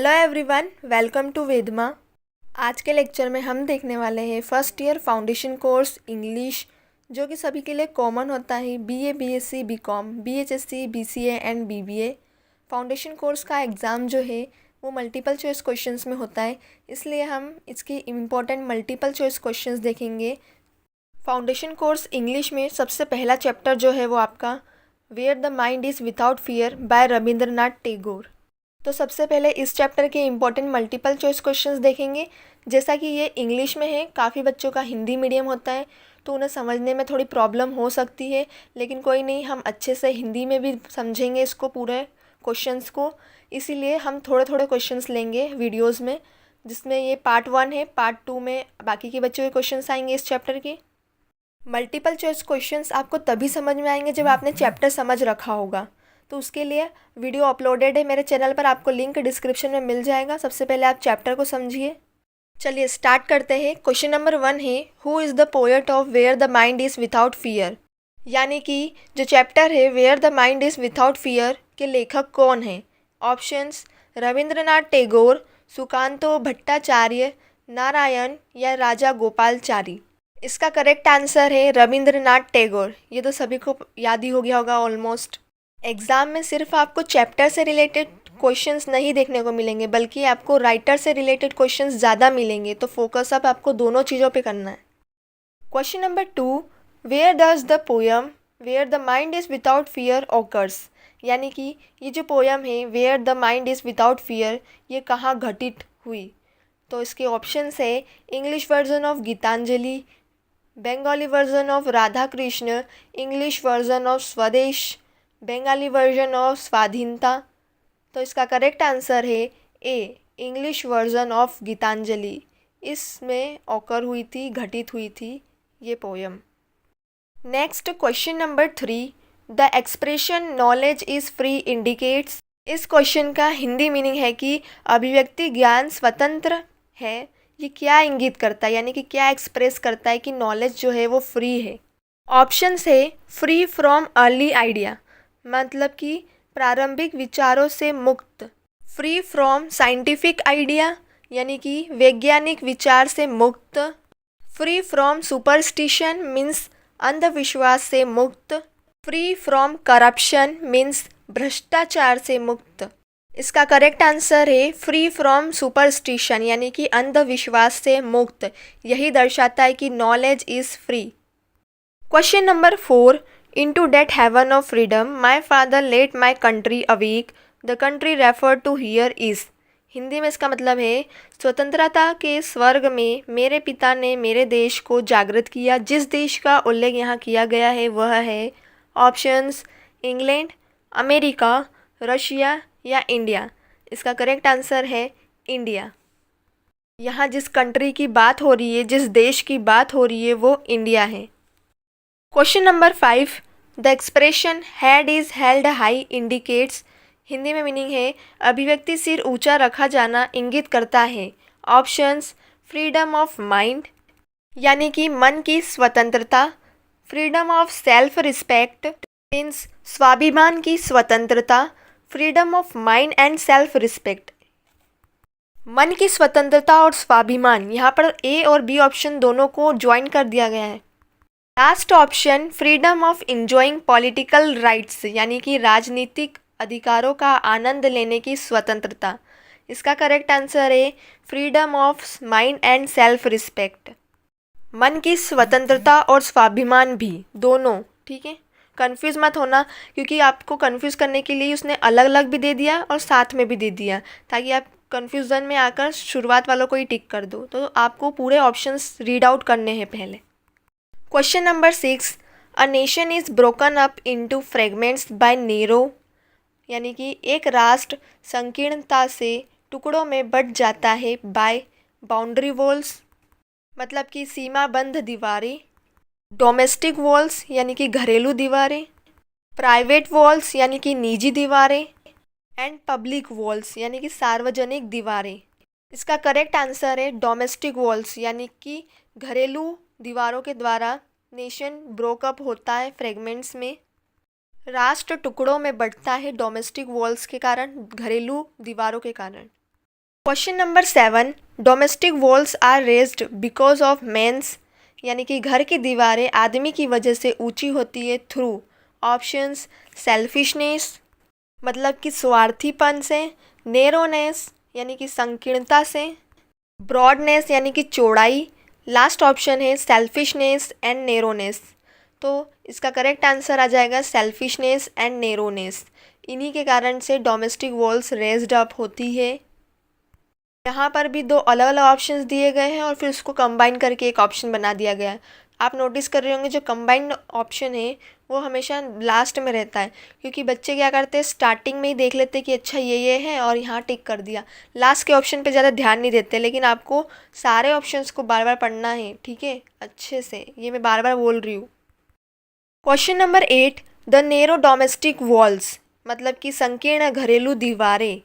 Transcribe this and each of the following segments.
Hello everyone, welcome to वेदमा। आज के लेक्चर में हम देखने वाले हैं first year foundation course English, जो कि सभी के लिए कॉमन होता है। बीए, बीएससी, बीकॉम, बीएचएससी, BCA and BBA. Foundation course का एग्ज़ाम जो है वो मल्टीपल चॉइस क्वेश्चंस में होता है, इसलिए हम इसके इम्पॉर्टेंट मल्टीपल चॉइस क्वेश्चंस देखेंगे। फाउंडेशन कोर्स इंग्लिश में सबसे पहला चैप्टर जो है वो आपका where the mind is without fear by Rabindranath Tagore. तो सबसे पहले इस चैप्टर के इम्पॉर्टेंट मल्टीपल चॉइस क्वेश्चंस देखेंगे। जैसा कि ये इंग्लिश में है, काफ़ी बच्चों का हिंदी मीडियम होता है तो उन्हें समझने में थोड़ी प्रॉब्लम हो सकती है, लेकिन कोई नहीं, हम अच्छे से हिंदी में भी समझेंगे इसको, पूरे क्वेश्चंस को। इसीलिए हम थोड़े थोड़े क्वेश्चंस लेंगे वीडियोज़ में, जिसमें ये पार्ट 1 है। पार्ट 2 में बाकी के बच्चों के क्वेश्चंस आएंगे इस चैप्टर के। मल्टीपल चॉइस क्वेश्चंस आपको तभी समझ में आएंगे जब आपने चैप्टर समझ रखा होगा। तो उसके लिए वीडियो अपलोडेड है मेरे चैनल पर, आपको लिंक डिस्क्रिप्शन में मिल जाएगा। सबसे पहले आप चैप्टर को समझिए। चलिए स्टार्ट करते हैं। क्वेश्चन नंबर 1 है, who is the poet of where the mind is without fear. यानी कि जो चैप्टर है where the mind is without fear के लेखक कौन है। ऑप्शंस: रविंद्रनाथ टैगोर, सुकांतो भट्टाचार्य, नारायण या राजा गोपालचारी। इसका करेक्ट आंसर है रविंद्रनाथ टैगोर। ये तो सभी को याद ही हो गया होगा ऑलमोस्ट। एग्ज़ाम में सिर्फ आपको चैप्टर से रिलेटेड क्वेश्चंस नहीं देखने को मिलेंगे, बल्कि आपको राइटर से रिलेटेड क्वेश्चंस ज़्यादा मिलेंगे, तो फोकस अब आपको दोनों चीज़ों पे करना है। Question number 2, where does the poem where the mind is without fear occurs. यानी कि ये जो पोयम है where the mind is without fear, ये कहाँ घटित हुई। तो इसके ऑप्शंस है English version of Gitanjali, Bengali version of Radha Krishna, English version of Swadesh, Bengali version of स्वाधीनता। तो इसका करेक्ट आंसर है ए, इंग्लिश वर्जन ऑफ गीतांजलि। इसमें ऑकर हुई थी, घटित हुई थी ये poem. Next question number 3, the expression knowledge is free indicates. इस क्वेश्चन का हिंदी मीनिंग है कि अभिव्यक्ति ज्ञान स्वतंत्र है। ये क्या इंगित करता है, यानी कि क्या एक्सप्रेस करता है कि नॉलेज जो है वो फ्री है। ऑप्शंस है फ्री फ्रॉम अर्ली आइडिया, मतलब कि प्रारंभिक विचारों से मुक्त। फ्री फ्रॉम साइंटिफिक आइडिया, यानी कि वैज्ञानिक विचार से मुक्त। फ्री फ्रॉम सुपरस्टिशन मीन्स अंधविश्वास से मुक्त। फ्री फ्रॉम करप्शन मीन्स भ्रष्टाचार से मुक्त। इसका करेक्ट आंसर है फ्री फ्रॉम सुपरस्टिशन, यानी कि अंधविश्वास से मुक्त। यही दर्शाता है कि knowledge is free. Question number 4, Into that heaven of freedom, my father led my country awake. The country referred to here is. Hindi में इसका मतलब है स्वतंत्रता के स्वर्ग में मेरे पिता ने मेरे देश को जागृत किया। जिस देश का उल्लेख यहाँ किया गया है वह है ऑप्शंस इंग्लैंड, अमेरिका, रशिया या इंडिया। इसका करेक्ट आंसर है इंडिया। यहाँ जिस कंट्री की बात हो रही है, जिस देश की बात हो रही है वो इंडिया है। Question number 5, the expression head is held high indicates. Hindi में मीनिंग है अभिव्यक्ति सिर ऊंचा रखा जाना इंगित करता है। ऑप्शंस फ्रीडम ऑफ माइंड, यानी कि मन की स्वतंत्रता। Freedom of self respect means स्वाभिमान की स्वतंत्रता। Freedom of mind and self respect, मन की स्वतंत्रता और स्वाभिमान, यहाँ पर ए और बी ऑप्शन दोनों को ज्वाइन कर दिया गया है। Last option freedom of enjoying political rights, यानी कि राजनीतिक अधिकारों का आनंद लेने की स्वतंत्रता। इसका करेक्ट आंसर है freedom of mind and self respect. मन की स्वतंत्रता और स्वाभिमान भी, दोनों। ठीक है, कंफ्यूज मत होना, क्योंकि आपको कंफ्यूज करने के लिए उसने अलग अलग भी दे दिया और साथ में भी दे दिया, ताकि आप कंफ्यूजन में आकर शुरुआत वालों को ही टिक कर दो। तो आपको पूरे ऑप्शंस रीड आउट करने हैं पहले। Question number 6, a nation is broken up into fragments by narrow. यानी कि एक राष्ट्र संकीर्णता से टुकड़ों में बंट जाता है बाय बाउंड्री वॉल्स, मतलब कि सीमाबंद दीवारें। डोमेस्टिक वॉल्स, यानी कि घरेलू दीवारें। प्राइवेट वॉल्स, यानी कि निजी दीवारें। एंड पब्लिक वॉल्स, यानी कि सार्वजनिक दीवारें। इसका करेक्ट आंसर है डोमेस्टिक वॉल्स, यानी कि घरेलू दीवारों के द्वारा नेशन ब्रोकअप होता है फ्रेगमेंट्स में। राष्ट्र टुकड़ों में बंटता है डोमेस्टिक वॉल्स के कारण, घरेलू दीवारों के कारण। Question number 7, domestic walls are raised because of men's, यानी कि घर की दीवारें आदमी की वजह से ऊंची होती है थ्रू ऑप्शंस सेल्फिशनेस, मतलब कि स्वार्थीपन से, नेरोनेस यानी कि संकीर्णता से, ब्रॉडनेस यानी कि चौड़ाई, लास्ट ऑप्शन है सेल्फिशनेस एंड नेरोनेस। तो इसका करेक्ट आंसर आ जाएगा सेल्फिशनेस एंड नेरोनेस। इन्हीं के कारण से डोमेस्टिक वॉल्स रेज्ड अप होती है। यहाँ पर भी दो अलग अलग ऑप्शंस दिए गए हैं और फिर उसको कंबाइन करके एक ऑप्शन बना दिया गया है। आप नोटिस कर रहे होंगे जो कंबाइंड ऑप्शन है वो हमेशा लास्ट में रहता है, क्योंकि बच्चे क्या करते हैं स्टार्टिंग में ही देख लेते हैं कि अच्छा ये है और यहाँ टिक कर दिया, लास्ट के ऑप्शन पे ज़्यादा ध्यान नहीं देते। लेकिन आपको सारे ऑप्शंस को बार बार पढ़ना है, ठीक है, अच्छे से, ये मैं बार बार बोल रही हूँ। Question number 8, the narrow domestic walls, मतलब कि संकीर्ण घरेलू दीवारें।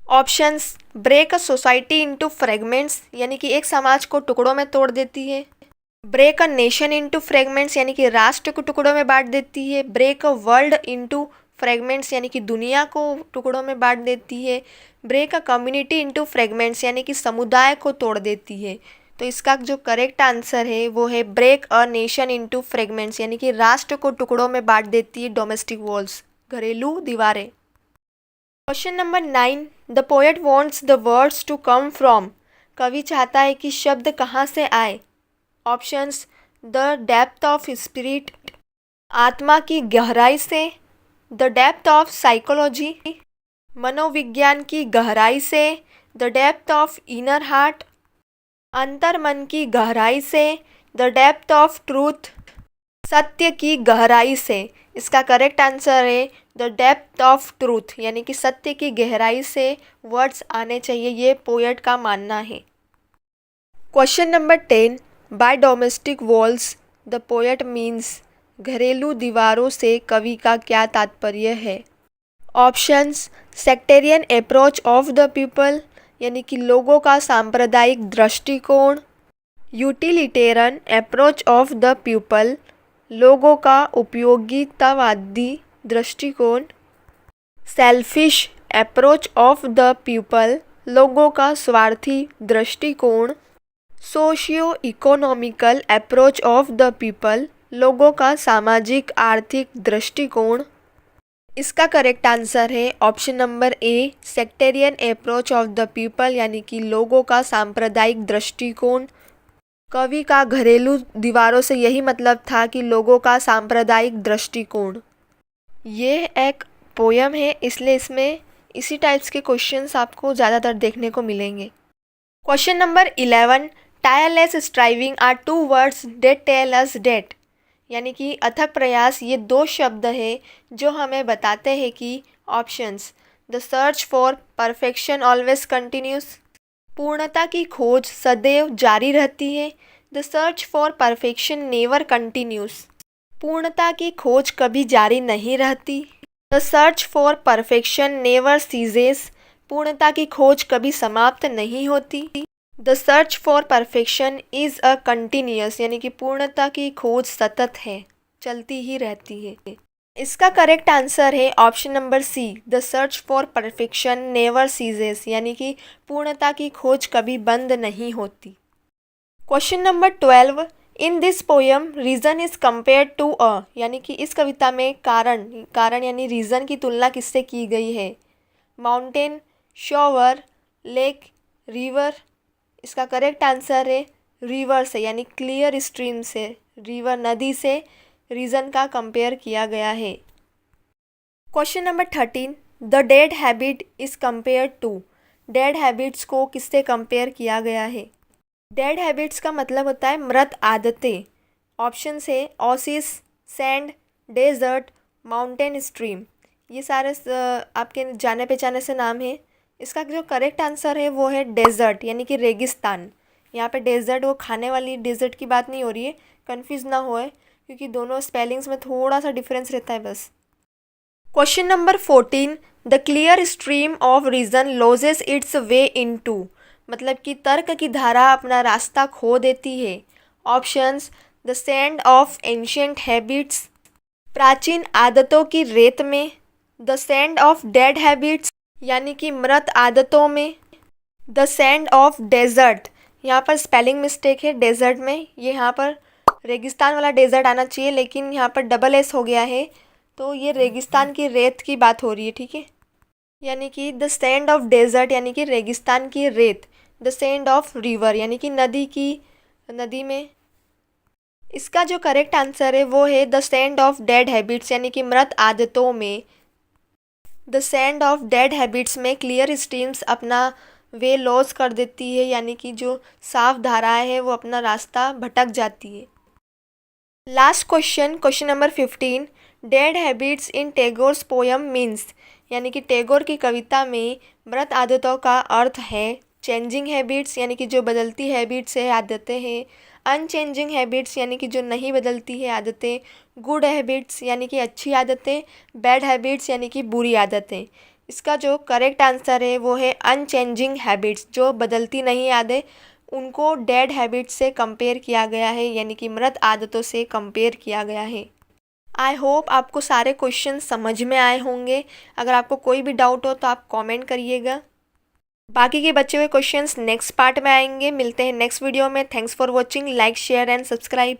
Options break a society into fragments, यानी कि एक समाज को टुकड़ों में तोड़ देती है। Break a nation into fragments, यानी कि राष्ट्र को टुकड़ों में बांट देती है। Break a world into fragments, यानी कि दुनिया को टुकड़ों में बांट देती है। Break a community into fragments, यानी कि समुदाय को तोड़ देती है। तो इसका जो करेक्ट आंसर है वो है break a nation into fragments, यानी कि राष्ट्र को टुकड़ों में बांट देती है डोमेस्टिक वॉल्स, घरेलू दीवारें। Question number 9, the poet wants the words to come from, कवि चाहता है कि शब्द कहाँ से आए। Options the depth of spirit, आत्मा की गहराई से। द डेप्थ ऑफ साइकोलॉजी, मनोविज्ञान की गहराई से। The depth of inner heart, अंतर मन की गहराई से। द डेप्थ ऑफ ट्रूथ, सत्य की गहराई से। इसका करेक्ट आंसर है द डेप्थ ऑफ ट्रूथ, यानी कि सत्य की गहराई से वर्ड्स आने चाहिए, ये पोएट का मानना है। Question number 10, bye domestic walls the poet means, घरेलू दीवारों से कवि का क्या तात्पर्य है। Options sectarian approach of the people, यानी कि लोगों का सांप्रदायिक दृष्टिकोण। Utilitarian approach of the people, लोगों का उपयोगितावादी दृष्टिकोण। Selfish approach of the people, लोगों का स्वार्थी दृष्टिकोण। Socio economical approach of the people, लोगों का सामाजिक आर्थिक दृष्टिकोण। इसका करेक्ट आंसर है option number A sectarian approach of the people, यानी कि लोगों का सांप्रदायिक दृष्टिकोण। कवि का घरेलू दीवारों से यही मतलब था कि लोगों का सांप्रदायिक दृष्टिकोण। ये एक पोयम है, इसलिए इसमें इसी टाइप्स के क्वेश्चंस आपको ज़्यादातर देखने को मिलेंगे। Question number 11, tireless striving are two words that tell us that, यानी कि अथक प्रयास, ये दो शब्द है जो हमें बताते हैं कि options the search for perfection always continues, पूर्णता की खोज सदैव जारी रहती है। The search for perfection never continues, पूर्णता की खोज कभी जारी नहीं रहती। The search for perfection never ceases, पूर्णता की खोज कभी समाप्त नहीं होती। The search for perfection is a continuous, यानी कि पूर्णता की खोज सतत है, चलती ही रहती है। इसका करेक्ट आंसर है option number C the search for perfection never ceases, यानी कि पूर्णता की खोज कभी बंद नहीं होती। Question number 12, in this poem reason is compare to a, यानी कि इस कविता में कारण यानी रीज़न की तुलना किससे की गई है। Mountain, shower, lake, river. इसका करेक्ट आंसर है रिवर से, यानी क्लियर स्ट्रीम से, रिवर नदी से रीज़न का कंपेयर किया गया है। Question number 13, the dead habit is compare to, dead habits को किससे कंपेयर किया गया है। डेड हैबिट्स का मतलब होता है मृत आदतें। ऑप्शन है oasis, sand, desert, mountain stream. ये सारे आपके जाने पहचाने से नाम है। इसका जो करेक्ट आंसर है वो है डेजर्ट, यानी कि रेगिस्तान। यहाँ पे डेजर्ट वो खाने वाली डेजर्ट की बात नहीं हो रही है, कंफ्यूज ना होए, क्योंकि दोनों स्पेलिंग्स में थोड़ा सा डिफरेंस रहता है बस। Question number 14, the clear stream of reason losses it's way into, मतलब कि तर्क की धारा अपना रास्ता खो देती है। Options the sand of ancient habits, प्राचीन आदतों की रेत में। The sand of dead habits, यानी कि मृत आदतों में। द सैंड ऑफ डेजर्ट, यहाँ पर स्पेलिंग मिस्टेक है डेजर्ट में, ये यहाँ पर रेगिस्तान वाला डेजर्ट आना चाहिए लेकिन यहाँ पर डबल एस हो गया है, तो ये रेगिस्तान की रेत की बात हो रही है, ठीक है। यानी कि द सैंड ऑफ डेजर्ट यानी कि रेगिस्तान की रेत, द सैंड ऑफ रिवर यानी कि नदी में। इसका जो करेक्ट आंसर है वो है the sand of dead habits यानी कि मृत आदतों में। The sand of dead habits में क्लियर स्ट्रीम्स अपना वे लॉस कर देती है यानी कि जो साफ धाराएं है वो अपना रास्ता भटक जाती है। Last question number 15, dead habits in Tagore's poem means, यानी कि टैगोर की कविता में मृत आदतों का अर्थ है चेंजिंग हैबिट्स यानी कि जो बदलती हैबिट्स है आदतें हैं, अनचेंजिंग हैबिट्स यानी कि जो नहीं बदलती है आदतें, गुड हैबिट्स यानी कि अच्छी आदतें, बैड हैबिट्स यानी कि बुरी आदतें। इसका जो करेक्ट आंसर है वो है अनचेंजिंग हैबिट्स, जो बदलती नहीं आदतें उनको डेड हैबिट्स से कंपेयर किया गया है यानी कि मृत आदतों से कंपेयर किया गया है। आई होप आपको सारे क्वेश्चन समझ में आए होंगे। अगर आपको कोई भी डाउट हो तो आप कमेंट करिएगा। बाकी के बचे हुए क्वेश्चंस नेक्स्ट पार्ट में आएंगे। मिलते हैं नेक्स्ट वीडियो में। Thanks for watching, like share and subscribe.